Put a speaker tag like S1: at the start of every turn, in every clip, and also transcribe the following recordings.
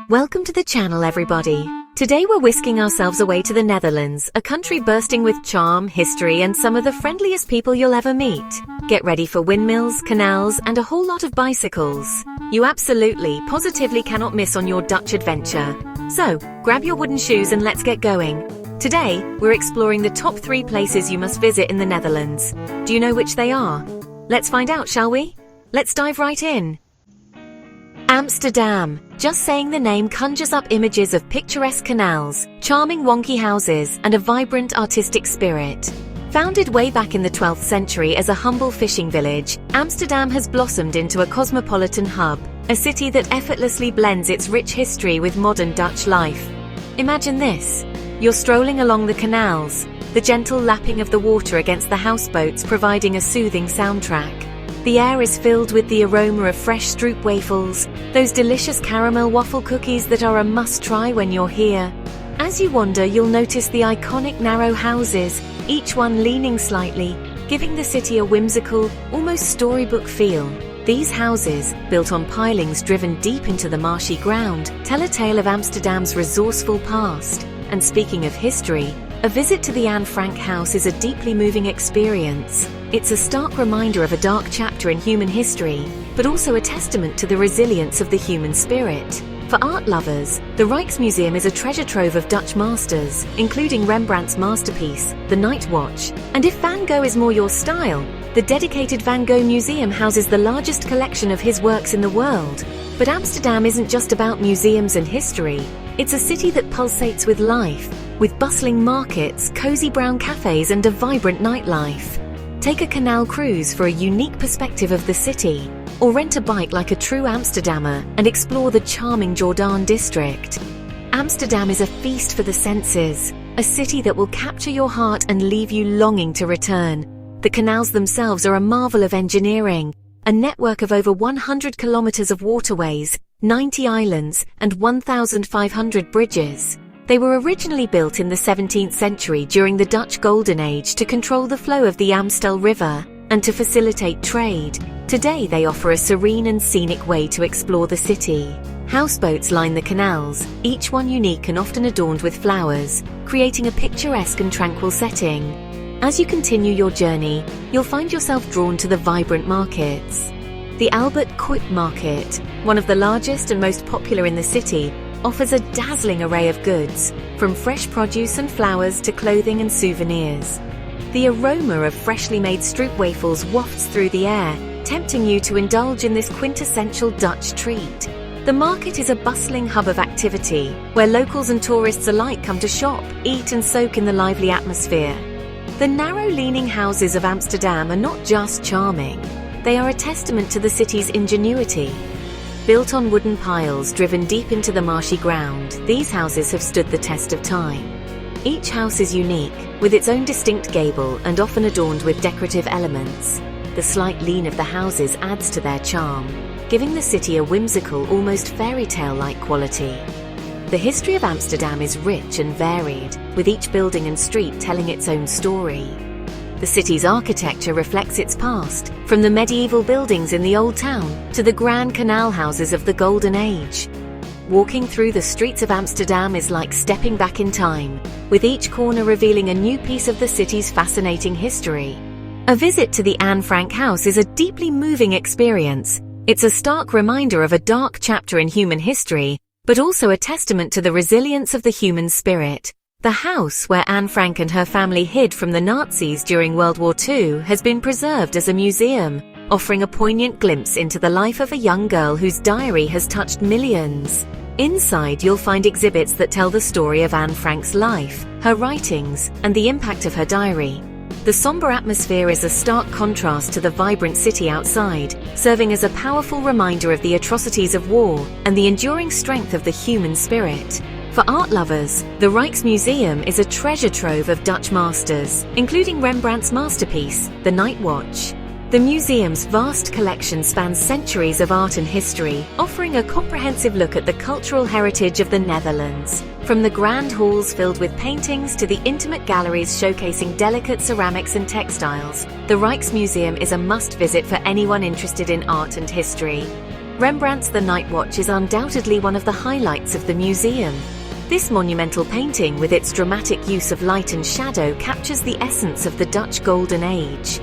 S1: Welcome to the channel, everybody. Today we're whisking ourselves away to the Netherlands, a country bursting with charm, history, and some of the friendliest people you'll ever meet. Get ready for windmills, canals, and a whole lot of bicycles. You absolutely, positively cannot miss on your Dutch adventure. So, grab your wooden shoes and let's get going. Today, we're exploring the top 3 places you must visit in the Netherlands. Do you know which they are? Let's find out, shall we? Let's dive right in. Amsterdam. Just saying the name conjures up images of picturesque canals, charming wonky houses, and a vibrant artistic spirit. Founded way back in the 12th century as a humble fishing village, Amsterdam has blossomed into a cosmopolitan hub, a city that effortlessly blends its rich history with modern Dutch life. Imagine this. You're strolling along the canals, the gentle lapping of the water against the houseboats providing a soothing soundtrack. The air is filled with the aroma of fresh stroopwafels, those delicious caramel waffle cookies that are a must-try when you're here. As you wander, you'll notice the iconic narrow houses, each one leaning slightly, giving the city a whimsical, almost storybook feel. These houses, built on pilings driven deep into the marshy ground, tell a tale of Amsterdam's resourceful past. And speaking of history, a visit to the Anne Frank house is a deeply moving experience. It's a stark reminder of a dark chapter in human history, but also a testament to the resilience of the human spirit. For art lovers, the Rijksmuseum is a treasure trove of Dutch masters, including Rembrandt's masterpiece, The Night Watch. And if Van Gogh is more your style, the dedicated Van Gogh Museum houses the largest collection of his works in the world. But Amsterdam isn't just about museums and history. It's a city that pulsates with life, with bustling markets, cozy brown cafes, and a vibrant nightlife. Take a canal cruise for a unique perspective of the city, or rent a bike like a true Amsterdammer and explore the charming Giethoorn district. Amsterdam is a feast for the senses, a city that will capture your heart and leave you longing to return. The canals themselves are a marvel of engineering, a network of over 100 kilometers of waterways, 90 islands, and 1,500 bridges. They were originally built in the 17th century during the Dutch Golden Age to control the flow of the Amstel River and to facilitate trade. Today they offer a serene and scenic way to explore the city. Houseboats line the canals, each one unique and often adorned with flowers, creating a picturesque and tranquil setting. As you continue your journey, you'll find yourself drawn to the vibrant markets. The Albert Kuip Market, one of the largest and most popular in the city, offers a dazzling array of goods, from fresh produce and flowers to clothing and souvenirs. The aroma of freshly made stroopwafels wafts through the air, tempting you to indulge in this quintessential Dutch treat. The market is a bustling hub of activity, where locals and tourists alike come to shop, eat, and soak in the lively atmosphere. The narrow-leaning houses of Amsterdam are not just charming, they are a testament to the city's ingenuity. Built on wooden piles driven deep into the marshy ground, these houses have stood the test of time. Each house is unique, with its own distinct gable and often adorned with decorative elements. The slight lean of the houses adds to their charm, giving the city a whimsical, almost fairy tale-like quality. The history of Amsterdam is rich and varied, with each building and street telling its own story. The city's architecture reflects its past, from the medieval buildings in the Old Town to the grand canal houses of the Golden Age. Walking through the streets of Amsterdam is like stepping back in time, with each corner revealing a new piece of the city's fascinating history. A visit to the Anne Frank house is a deeply moving experience. It's a stark reminder of a dark chapter in human history, but also a testament to the resilience of the human spirit. The house where Anne Frank and her family hid from the Nazis during World War II has been preserved as a museum, offering a poignant glimpse into the life of a young girl whose diary has touched millions. Inside, you'll find exhibits that tell the story of Anne Frank's life, her writings, and the impact of her diary. The somber atmosphere is a stark contrast to the vibrant city outside, serving as a powerful reminder of the atrocities of war and the enduring strength of the human spirit. For art lovers, the Rijksmuseum is a treasure trove of Dutch masters, including Rembrandt's masterpiece, The Night Watch. The museum's vast collection spans centuries of art and history, offering a comprehensive look at the cultural heritage of the Netherlands. From the grand halls filled with paintings to the intimate galleries showcasing delicate ceramics and textiles, the Rijksmuseum is a must-visit for anyone interested in art and history. Rembrandt's The Night Watch is undoubtedly one of the highlights of the museum. This monumental painting, with its dramatic use of light and shadow, captures the essence of the Dutch Golden Age.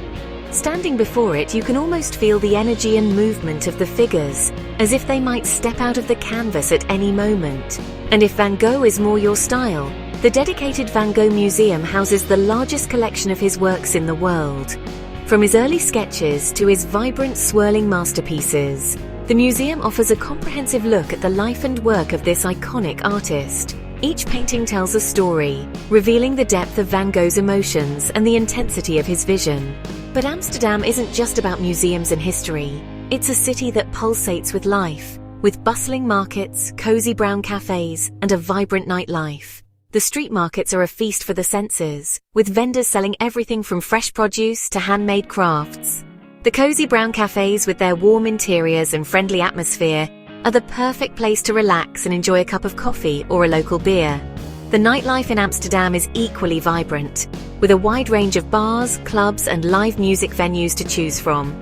S1: Standing before it, you can almost feel the energy and movement of the figures, as if they might step out of the canvas at any moment. And if Van Gogh is more your style, the dedicated Van Gogh Museum houses the largest collection of his works in the world. From his early sketches to his vibrant, swirling masterpieces, the museum offers a comprehensive look at the life and work of this iconic artist. Each painting tells a story, revealing the depth of Van Gogh's emotions and the intensity of his vision. But Amsterdam isn't just about museums and history. It's a city that pulsates with life, with bustling markets, cozy brown cafes, and a vibrant nightlife. The street markets are a feast for the senses, with vendors selling everything from fresh produce to handmade crafts. The cozy brown cafes, with their warm interiors and friendly atmosphere, are the perfect place to relax and enjoy a cup of coffee or a local beer. The nightlife in Amsterdam is equally vibrant, with a wide range of bars, clubs, and live music venues to choose from.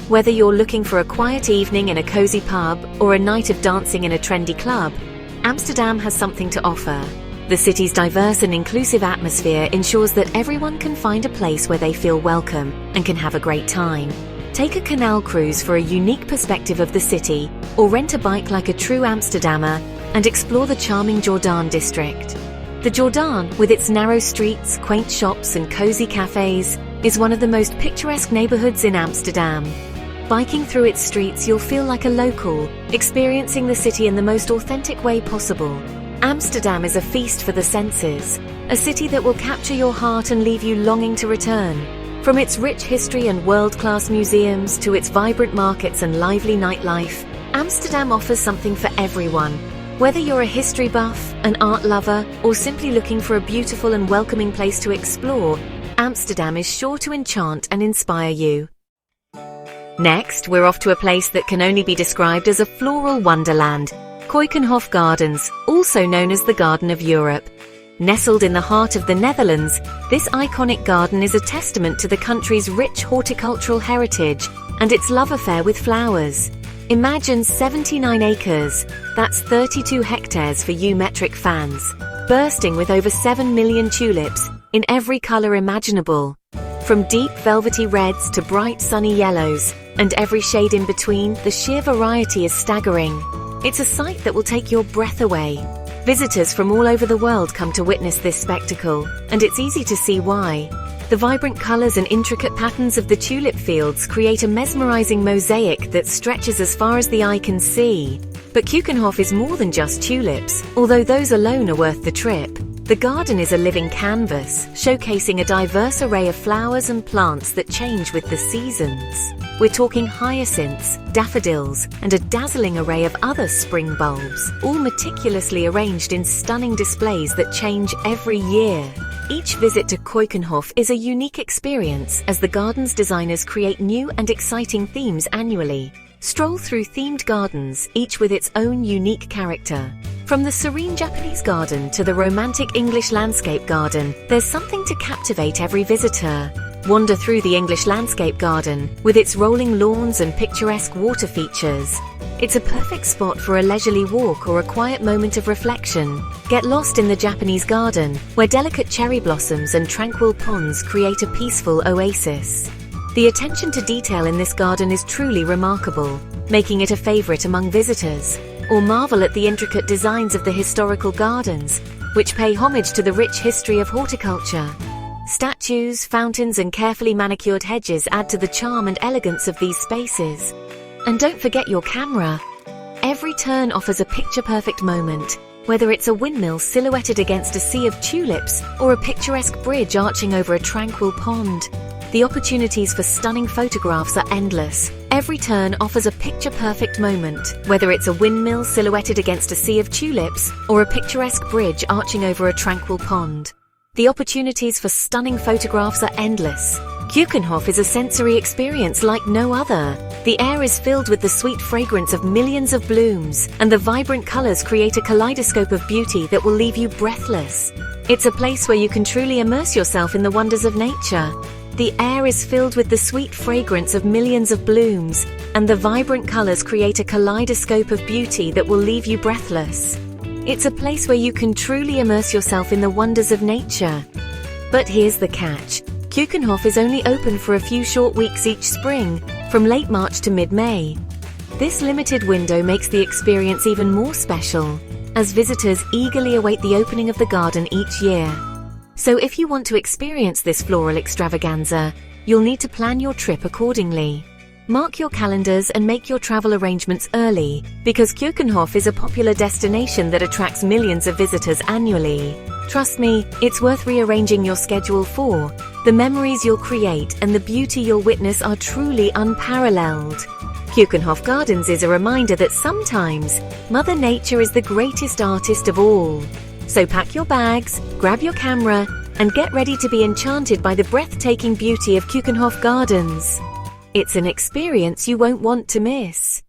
S1: Whether you're looking for a quiet evening in a cozy pub or a night of dancing in a trendy club, Amsterdam has something to offer. The city's diverse and inclusive atmosphere ensures that everyone can find a place where they feel welcome and can have a great time. Take a canal cruise for a unique perspective of the city, or rent a bike like a true Amsterdammer and explore the charming Giethoorn district. The Giethoorn, with its narrow streets, quaint shops, and cozy cafes, is one of the most picturesque neighborhoods in Amsterdam. Biking through its streets, you'll feel like a local, experiencing the city in the most authentic way possible. Amsterdam is a feast for the senses, a city that will capture your heart and leave you longing to return. From its rich history and world-class museums to its vibrant markets and lively nightlife, Amsterdam offers something for everyone. Whether you're a history buff, an art lover, or simply looking for a beautiful and welcoming place to explore, Amsterdam is sure to enchant and inspire you. Next, we're off to a place that can only be described as a floral wonderland, Keukenhof Gardens, also known as the Garden of Europe. Nestled in the heart of the Netherlands, this iconic garden is a testament to the country's rich horticultural heritage and its love affair with flowers. Imagine 79 acres, that's 32 hectares for you metric fans, bursting with over 7 million tulips in every color imaginable. From deep velvety reds to bright sunny yellows, and every shade in between, the sheer variety is staggering. It's a sight that will take your breath away. Visitors from all over the world come to witness this spectacle, and it's easy to see why. The vibrant colors and intricate patterns of the tulip fields create a mesmerizing mosaic that stretches as far as the eye can see. But Keukenhof is more than just tulips, although those alone are worth the trip. The garden is a living canvas, showcasing a diverse array of flowers and plants that change with the seasons. We're talking hyacinths, daffodils, and a dazzling array of other spring bulbs, all meticulously arranged in stunning displays that change every year. Each visit to Keukenhof is a unique experience as the garden's designers create new and exciting themes annually. Stroll through themed gardens, each with its own unique character. From the serene Japanese garden to the romantic English landscape garden, there's something to captivate every visitor. Wander through the English landscape garden, with its rolling lawns and picturesque water features. It's a perfect spot for a leisurely walk or a quiet moment of reflection. Get lost in the Japanese garden, where delicate cherry blossoms and tranquil ponds create a peaceful oasis. The attention to detail in this garden is truly remarkable, making it a favorite among visitors. Or marvel at the intricate designs of the historical gardens, which pay homage to the rich history of horticulture. Statues, fountains, and carefully manicured hedges add to the charm and elegance of these spaces. And don't forget your camera. Every turn offers a picture-perfect moment, whether it's a windmill silhouetted against a sea of tulips or a picturesque bridge arching over a tranquil pond. The opportunities for stunning photographs are endless. Every turn offers a picture-perfect moment, whether it's a windmill silhouetted against a sea of tulips or a picturesque bridge arching over a tranquil pond. The opportunities for stunning photographs are endless. Keukenhof is a sensory experience like no other. The air is filled with the sweet fragrance of millions of blooms, and the vibrant colors create a kaleidoscope of beauty that will leave you breathless. It's a place where you can truly immerse yourself in the wonders of nature. The air is filled with the sweet fragrance of millions of blooms, and the vibrant colors create a kaleidoscope of beauty that will leave you breathless. It's a place where you can truly immerse yourself in the wonders of nature. But here's the catch. Keukenhof is only open for a few short weeks each spring, from late March to mid-May. This limited window makes the experience even more special, as visitors eagerly await the opening of the garden each year. So if you want to experience this floral extravaganza, you'll need to plan your trip accordingly. Mark your calendars and make your travel arrangements early, because Keukenhof is a popular destination that attracts millions of visitors annually. Trust me, it's worth rearranging your schedule for. The memories you'll create and the beauty you'll witness are truly unparalleled. Keukenhof Gardens is a reminder that sometimes Mother Nature is the greatest artist of all. So pack your bags, grab your camera, and get ready to be enchanted by the breathtaking beauty of Keukenhof Gardens. It's an experience you won't want to miss.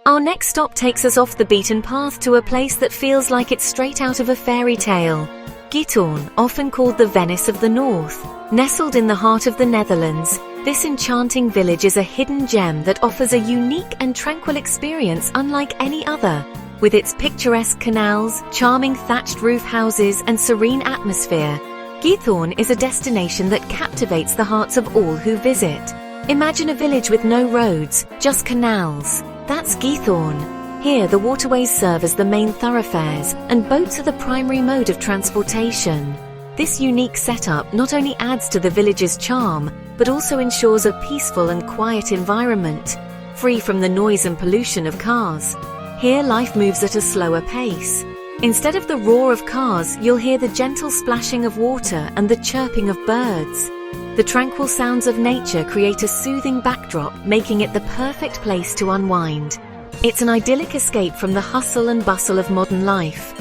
S1: Our next stop takes us off the beaten path to a place that feels like it's straight out of a fairy tale. Giethoorn, often called the Venice of the North, nestled in the heart of the Netherlands, this enchanting village is a hidden gem that offers a unique and tranquil experience unlike any other. With its picturesque canals, charming thatched roof houses, and serene atmosphere, Giethoorn is a destination that captivates the hearts of all who visit. Imagine a village with no roads, just canals. That's Giethoorn. Here, the waterways serve as the main thoroughfares, and boats are the primary mode of transportation. This unique setup not only adds to the village's charm, but also ensures a peaceful and quiet environment, free from the noise and pollution of cars. Here, life moves at a slower pace. Instead of the roar of cars, you'll hear the gentle splashing of water and the chirping of birds. The tranquil sounds of nature create a soothing backdrop, making it the perfect place to unwind. It's an idyllic escape from the hustle and bustle of modern life.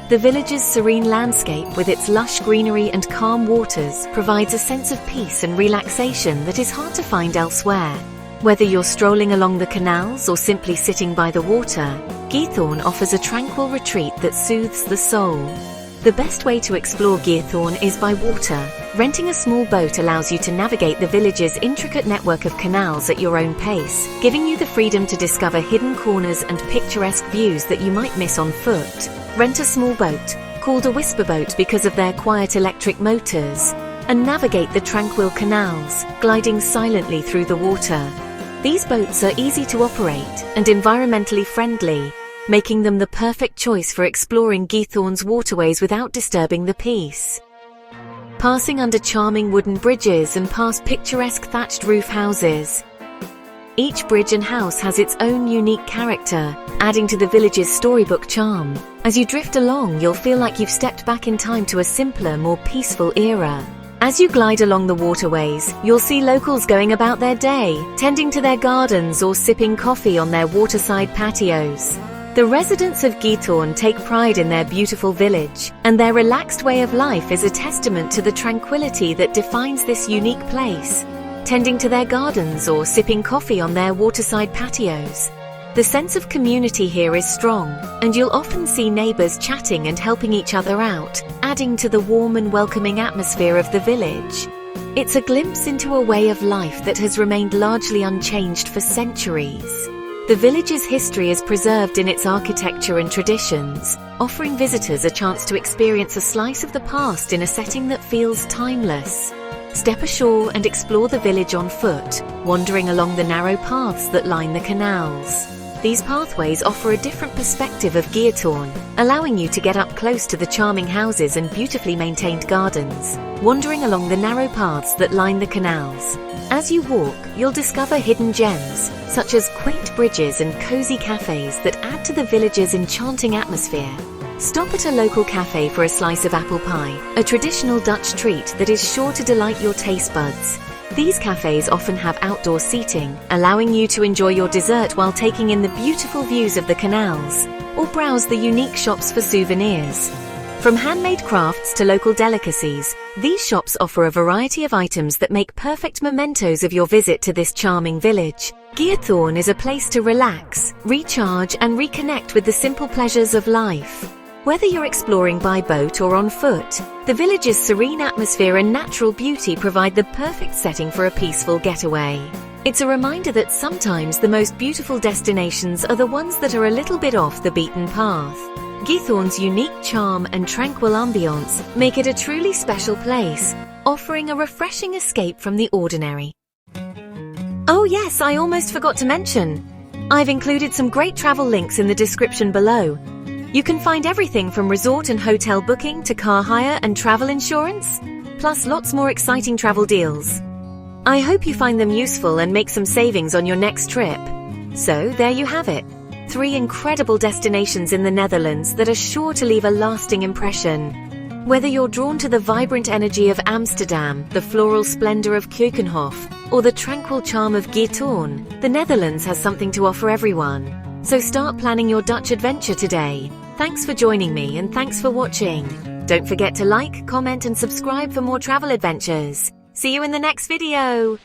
S1: The village's serene landscape, with its lush greenery and calm waters, provides a sense of peace and relaxation that is hard to find elsewhere. Whether you're strolling along the canals or simply sitting by the water, Giethoorn offers a tranquil retreat that soothes the soul. The best way to explore Giethoorn is by water. Renting a small boat allows you to navigate the village's intricate network of canals at your own pace, giving you the freedom to discover hidden corners and picturesque views that you might miss on foot. Rent a small boat, called a whisper boat because of their quiet electric motors, and navigate the tranquil canals, gliding silently through the water. These boats are easy to operate and environmentally friendly, making them the perfect choice for exploring Giethoorn's waterways without disturbing the peace. Passing under charming wooden bridges and past picturesque thatched roof houses. Each bridge and house has its own unique character, adding to the village's storybook charm. As you drift along, you'll feel like you've stepped back in time to a simpler, more peaceful era. As you glide along the waterways, you'll see locals going about their day, tending to their gardens or sipping coffee on their waterside patios. The residents of Giethoorn take pride in their beautiful village, and their relaxed way of life is a testament to the tranquility that defines this unique place. Tending to their gardens or sipping coffee on their waterside patios. The sense of community here is strong, and you'll often see neighbors chatting and helping each other out, adding to the warm and welcoming atmosphere of the village. It's a glimpse into a way of life that has remained largely unchanged for centuries. The village's history is preserved in its architecture and traditions, offering visitors a chance to experience a slice of the past in a setting that feels timeless. Step ashore and explore the village on foot, wandering along the narrow paths that line the canals. These pathways offer a different perspective of Giethoorn, allowing you to get up close to the charming houses and beautifully maintained gardens, wandering along the narrow paths that line the canals. As you walk, you'll discover hidden gems, such as quaint bridges and cozy cafes that add to the village's enchanting atmosphere. Stop at a local cafe for a slice of apple pie, a traditional Dutch treat that is sure to delight your taste buds. These cafes often have outdoor seating, allowing you to enjoy your dessert while taking in the beautiful views of the canals, or browse the unique shops for souvenirs. From handmade crafts to local delicacies, these shops offer a variety of items that make perfect mementos of your visit to this charming village. Giethoorn is a place to relax, recharge, and reconnect with the simple pleasures of life. Whether you're exploring by boat or on foot, the village's serene atmosphere and natural beauty provide the perfect setting for a peaceful getaway. It's a reminder that sometimes the most beautiful destinations are the ones that are a little bit off the beaten path. Giethoorn's unique charm and tranquil ambience make it a truly special place, offering a refreshing escape from the ordinary. Oh yes, I almost forgot to mention. I've included some great travel links in the description below. You can find everything from resort and hotel booking to car hire and travel insurance, plus lots more exciting travel deals. I hope you find them useful and make some savings on your next trip. So there you have it. 3 incredible destinations in the Netherlands that are sure to leave a lasting impression. Whether you're drawn to the vibrant energy of Amsterdam, the floral splendor of Keukenhof, or the tranquil charm of Giethoorn, the Netherlands has something to offer everyone. So start planning your Dutch adventure today. Thanks for joining me and thanks for watching. Don't forget to like, comment and subscribe for more travel adventures. See you in the next video!